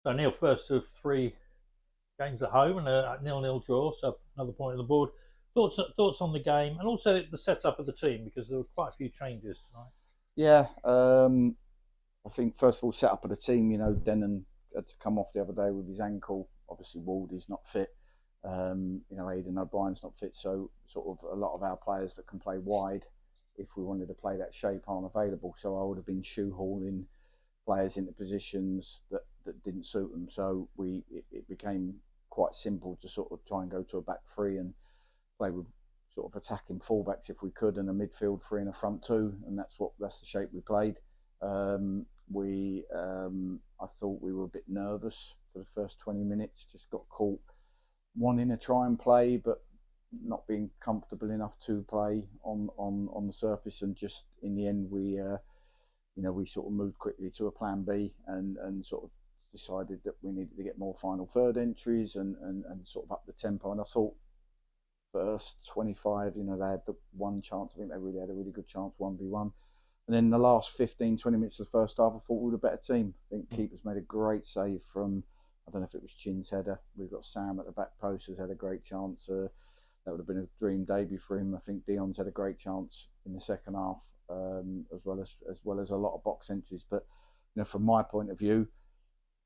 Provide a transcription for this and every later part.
So Neal, first of three games at home and a 0-0 draw, so another point on the board. Thoughts on the game and also the setup of the team because there were quite a few changes tonight. Yeah, I think first of all, set up of the team. Denon had to come off the other day with his ankle. Obviously, Waldy's not fit. Aidan O'Brien's not fit. So, sort of, a lot of our players that can play wide, if we wanted to play that shape, aren't available. So, I would have been shoehorning players into positions that didn't suit them. So, it became quite simple to sort of try and go to a back three and play with sort of attacking fullbacks if we could, and a midfield three and a front two, and that's the shape we played. I thought we were a bit nervous for the first 20 minutes. Just got caught wanting to try and play, but not being comfortable enough to play on the surface. And just in the end, we sort of moved quickly to a plan B and sort of decided that we needed to get more final third entries and sort of up the tempo. And I thought first 25, they had the one chance. I think they really had a really good chance, 1v1. And then the last 15, 20 minutes of the first half, I thought we were a better team. I think keeper's made a great save from, I don't know if it was Chin's header. We've got Sam at the back post has had a great chance. That would have been a dream debut for him. I think Dion's had a great chance in the second half, as well as a lot of box entries. But from my point of view,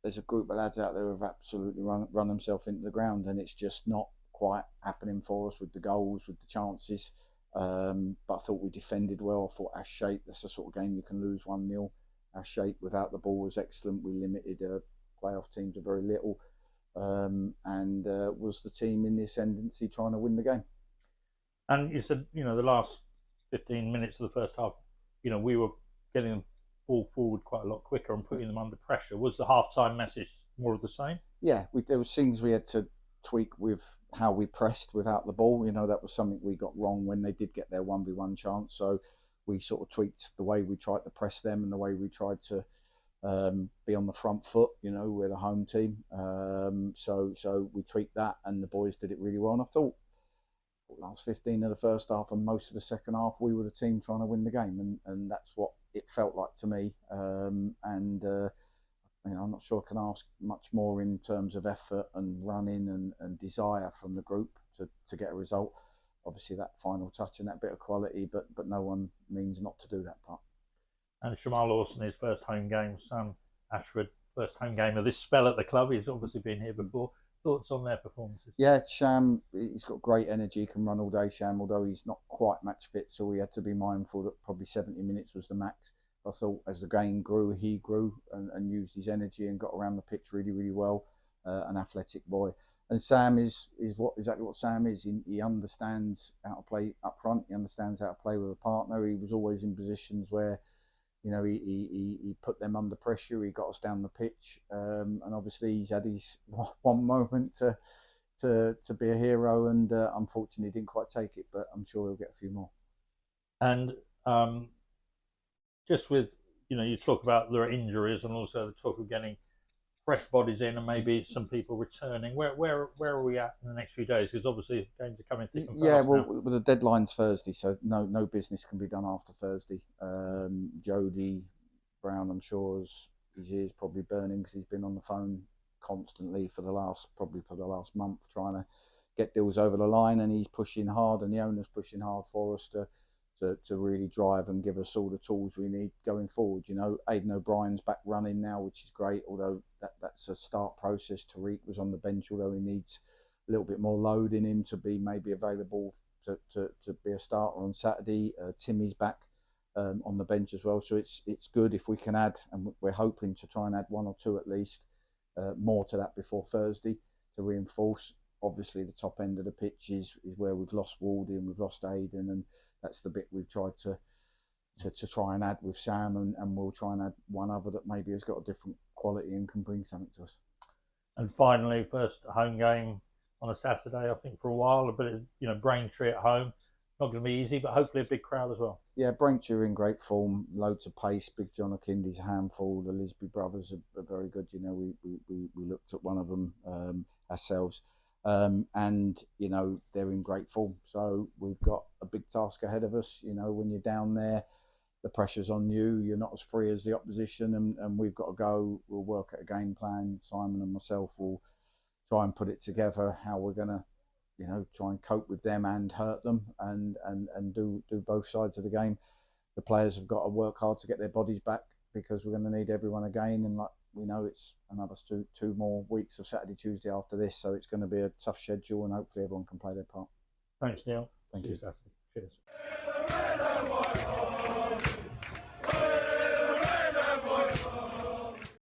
there's a group of lads out there who have absolutely run themselves into the ground, and it's just not quite happening for us with the goals, with the chances. But I thought we defended well. I thought our shape, that's the sort of game you can lose 1-0. Our shape without the ball was excellent. We limited playoff team to very little, and was the team in the ascendancy trying to win the game. And you said, the last 15 minutes of the first half, we were getting the ball forward quite a lot quicker and putting them under pressure. Was the half-time message more of the same? Yeah, there was things we had to tweak with how we pressed without the ball. That was something we got wrong when they did get their 1v1 chance. So we sort of tweaked the way we tried to press them and the way we tried to be on the front foot. We're the home team. So we tweaked that and the boys did it really well. And I thought last 15 of the first half and most of the second half, we were the team trying to win the game. And that's what it felt like to me. I'm not sure I can ask much more in terms of effort and running and desire from the group to get a result. Obviously, that final touch and that bit of quality, but no one means not to do that part. And Shamal Lawson, his first home game. Sam Ashford, first home game of this spell at the club. He's obviously been here before. Thoughts on their performances? Yeah, Sham, he's got great energy, can run all day, Sham, although he's not quite match fit, so we had to be mindful that probably 70 minutes was the max. I thought as the game grew, he grew and used his energy and got around the pitch really, really well. An athletic boy. And Sam is exactly what Sam is. He understands how to play up front. He understands how to play with a partner. He was always in positions where, he put them under pressure. He got us down the pitch. And obviously he's had his one moment to be a hero, and unfortunately didn't quite take it, but I'm sure he'll get a few more. And just with, you talk about there are injuries and also the talk of getting fresh bodies in and maybe some people returning. Where are we at in the next few days? Because obviously games are coming thick and fast. Yeah, well, the deadline's Thursday, so no business can be done after Thursday. Jody Brown, I'm sure, his ears probably burning because he's been on the phone constantly for the last month trying to get deals over the line, and he's pushing hard, and the owner's pushing hard for us to really drive and give us all the tools we need going forward. Aidan O'Brien's back running now, which is great, although that's a start process. Tariq was on the bench, although he needs a little bit more load in him to be maybe available to be a starter on Saturday. Timmy's back on the bench as well, so it's good if we can add, and we're hoping to try and add one or two at least more to that before Thursday to reinforce. Obviously, the top end of the pitch is where we've lost Waldy and we've lost Aidan, and that's the bit we've tried to try and add with Sam, and we'll try and add one other that maybe has got a different quality and can bring something to us. And finally, first home game on a Saturday, I think for a while, a bit of Braintree at home. Not going to be easy, but hopefully a big crowd as well. Yeah, Braintree are in great form, loads of pace. Big John O'Kindy's a handful. The Lisby brothers are very good. We looked at one of them ourselves. And they're in great form, so we've got a big task ahead of us. When you're down there, the pressure's on you. You're not as free as the opposition, and we've got to go. We'll work at a game plan. Simon and myself will try and put it together how we're going to, try and cope with them and hurt them, and do both sides of the game. The players have got to work hard to get their bodies back, because we're going to need everyone again. And like we know, it's another two more weeks of Saturday, Tuesday after this, so it's going to be a tough schedule, and hopefully everyone can play their part. Thanks, Neil. Thank See you. you Saturday. Cheers.